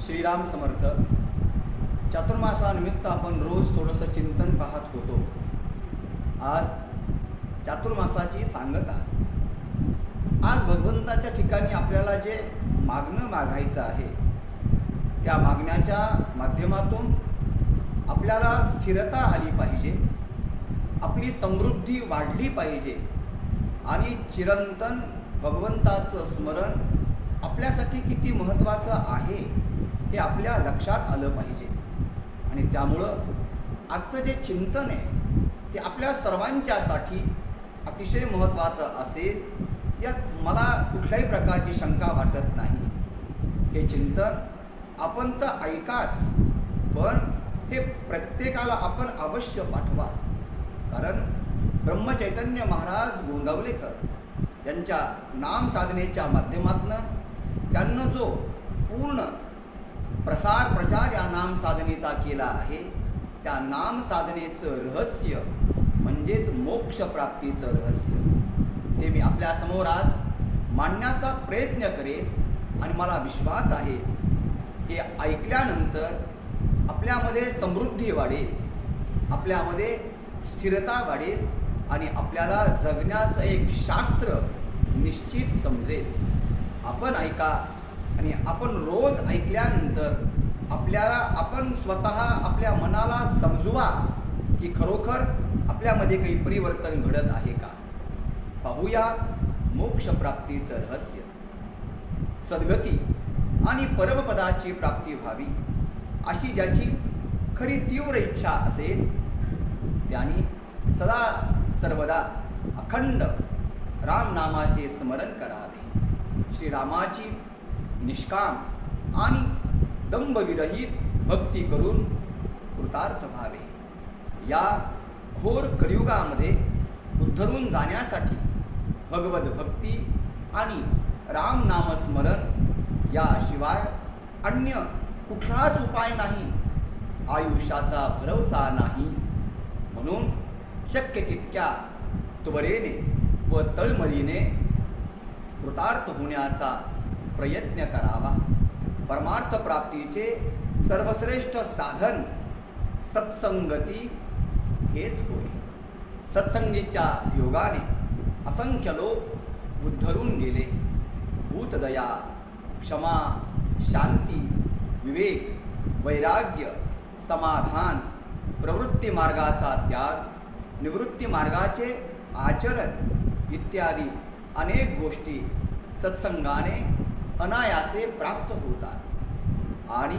श्रीराम समर्थ. चातुर्मासानिमित्त आपण रोज थोडंसं चिंतन पाहत होतो. आज चातुर्मासाची सांगता. आज भगवंताच्या ठिकाणी आपल्याला जे मागायचं आहे, त्या मागण्याच्या माध्यमातून आपल्याला स्थिरता आली पाहिजे, आपली समृद्धी वाढली पाहिजे आणि चिरंतन भगवंताचं स्मरण आपल्यासाठी किती महत्त्वाचं आहे हे आपल्या लक्षात आलं पाहिजे. आणि त्यामुळं आजचं जे चिंतन आहे ते आपल्या सर्वांच्यासाठी अतिशय महत्त्वाचं असेल, यात मला कुठल्याही प्रकारची शंका वाटत नाही. हे चिंतन आपण तर ऐकाच, पण हे प्रत्येकाला आपण अवश्य पाठवा. कारण ब्रह्मचैतन्य महाराज गोंदवलेकर यांच्या नाम साधनेच्या माध्यमातून त्यांना जो पूर्ण प्रचार या नाम साधनेचा केला आहे, त्या नाम साधनेचं रहस्य म्हणजेच मोक्षप्राप्तीचं रहस्य ते मी आपल्यासमोर आज मांडण्याचा प्रयत्न करेन. आणि मला विश्वास आहे हे ऐकल्यानंतर आपल्यामध्ये समृद्धी वाढेल, आपल्यामध्ये स्थिरता वाढेल आणि आपल्याला जगण्याचं एक शास्त्र निश्चित समजेल. आपण ऐका आणि आपण रोज ऐकल्यानंतर आपण स्वतः आपल्या मनाला समजवा की खरोखर आपल्यामध्ये काही परिवर्तन घडत आहे का. पाहूया मोक्षप्राप्तीचं रहस्य. सद्गती आणि परमपदाची प्राप्ती व्हावी अशी ज्याची खरी तीव्र इच्छा असेल त्यांनी सदा सर्वदा अखंड रामनामाचे स्मरण करावे. श्रीरामाची निष्काम आणि दंभविरहित भक्ती करून कृतार्थ व्हावे. या घोर कलियुगामध्ये उद्धरून जाण्यासाठी भगवत भक्ती आणि रामनामस्मरण याशिवाय अन्य कुठलाच उपाय नाही. आयुष्याचा भरवसा नाही. म्हणून शक्य तितक्या त्वरेने व तळमळीने कृतार्थ होण्याचा प्रयत्न करावा. परमार्थ प्राप्तीचे सर्वश्रेष्ठ साधन सत्संगती हेच होय. सत्संगीच्या योगाने असंख्य लोक उद्धरून गेले. भूतदया, क्षमा, शांती, विवेक, वैराग्य, समाधान, प्रवृत्ती मार्गाचा त्याग, निवृत्ती मार्गाचे आचरण इत्यादी अनेक गोष्टी सत्संगाने अनायासे प्राप्त होतात. आणि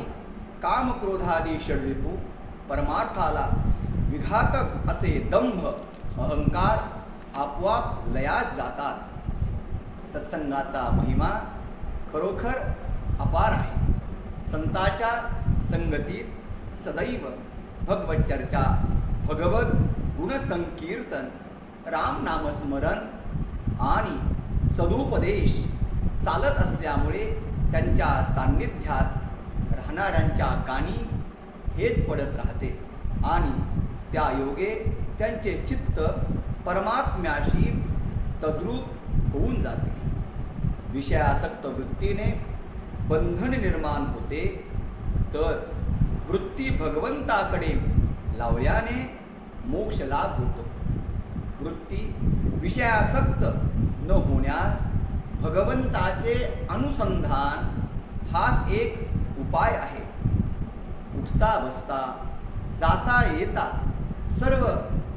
कामक्रोधादी षड्रिपू परमार्थाला विघातक असे दंभ अहंकार आपोआप लयास जातात. सत्संगाचा महिमा खरोखर अपार आहे. संतांच्या संगतीत सदैव भगवत चर्चा, भगवत गुणसंकीर्तन, रामनामस्मरण आणि सदुपदेश चालत असल्यामुळे त्यांच्या सान्निध्यात राहणाऱ्यांच्या कानी हेच पडत राहते आणि त्या योगे त्यांचे चित्त परमात्म्याशी तद्रूप होऊन जाते. विषयासक्त वृत्तीने बंधन निर्माण होते, तर वृत्ती भगवंताकडे लावल्याने मोक्ष लाभ होतो. वृत्ती विषयासक्त न होण्यास भगवंताचे अनुसंधान हाच एक उपाय आहे. उठता बसता, जाता येता सर्व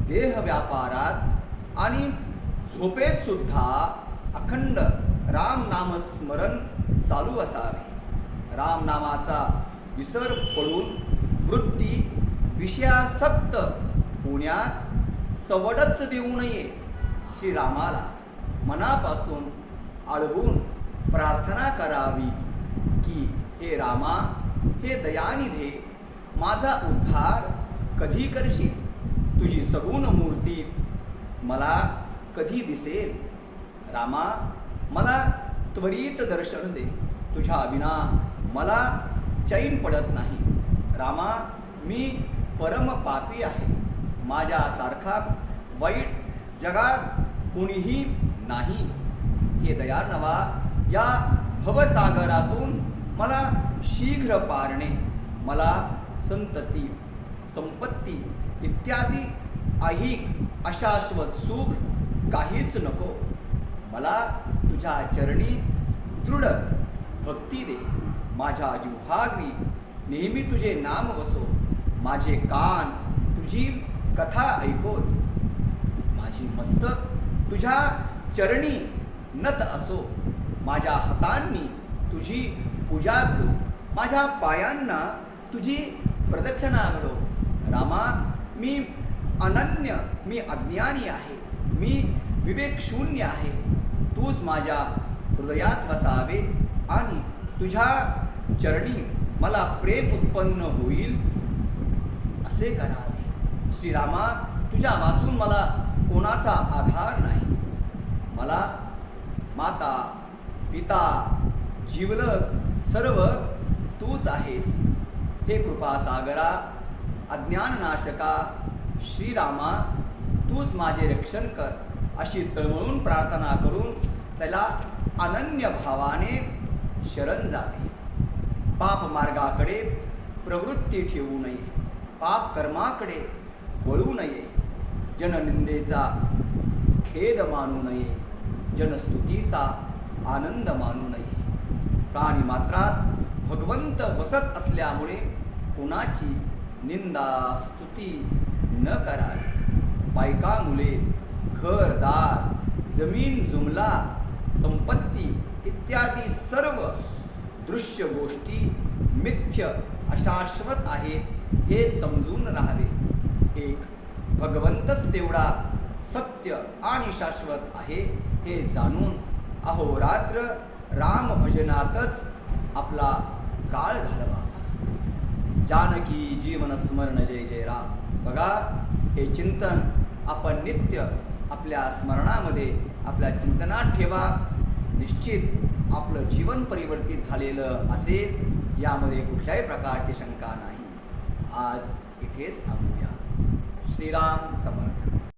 देह व्यापारात आणि झोपेत सुद्धा अखंड रामनामस्मरण चालू असावे. रामनामाचा विसर पडून वृत्ती विषयासक्त होण्यास सवडच देऊ नये. श्रीरामाला मनापासून आळवून प्रार्थना करावी की हे रामा, हे दयानिधे, माझा उद्धार कधी करशील. तुझी सगुण मूर्ती मला कधी दिसेल. रामा, मला त्वरित दर्शन दे. तुझ्या विना मला चैन पडत नाही. रामा, मी परम पापी आहे. माझ्यासारखा वाईट जगात कोणीही नाही. हे दयानवा, या भवसागरातून मला शीघ्र पारणे, मला संतती संपत्ती इत्यादी ऐहिक अशाश्वत सुख काहीच नको. मला तुझ्या चरणी दृढ भक्ती दे. माझ्या जिव्हाग्री नेहमी तुझे नाम वसो. माझे कान तुझी कथा ऐकोत. माझी मस्तक तुझ्या चरणी नत असो. माझ्या हातांनी तुझी पूजा घडो. माझ्या पायांना तुझी प्रदक्षिणा घडो. रामा, मी अनन्य, मी अज्ञानी आहे, मी विवेकशून्य आहे. तूच माझ्या हृदयात वसावे आणि तुझ्या चरणी मला प्रेम उत्पन्न होईल असे करावे. श्रीरामा, तुझ्या वाचून मला कोणाचा आधार नाही. मला माता पिता जीवलग सर्व तूच आहेस. हे कृपासागरा, अज्ञाननाशका श्रीरामा, तूच माझे रक्षण कर अशी तळमळून प्रार्थना करून त्याला अनन्य भावाने शरण जावे. पाप मार्गाकडे प्रवृत्ती ठेवू नये. पाप कर्माकडे वळू नये. जननिंदेचा खेद मानू नये. जनस्तुतीचा आनंद मानू नये. प्राणी मात्रात भगवंत वसत असल्यामुळे कोणाची निंदा स्तुती न करावी. बायका मुले, घरदार, जमीन जुमला, संपत्ती इत्यादी सर्व दृश्य गोष्टी मिथ्य अशाश्वत आहेत हे समजून राहावे. एक भगवंतच तेवढा सत्य आणि शाश्वत आहे हे जाणून अहोरात्र राम भजनातच आपला काळ घालवा. जानकी जीवन स्मरण जय जय राम. बघा, हे चिंतन आपण नित्य आपल्या स्मरणामध्ये आपल्या चिंतनात ठेवा. निश्चित आपलं जीवन परिवर्तित झालेलं असेल, यामध्ये कुठल्याही प्रकारची शंका नाही. आज इथेच थांबूया. श्रीराम समर्थ.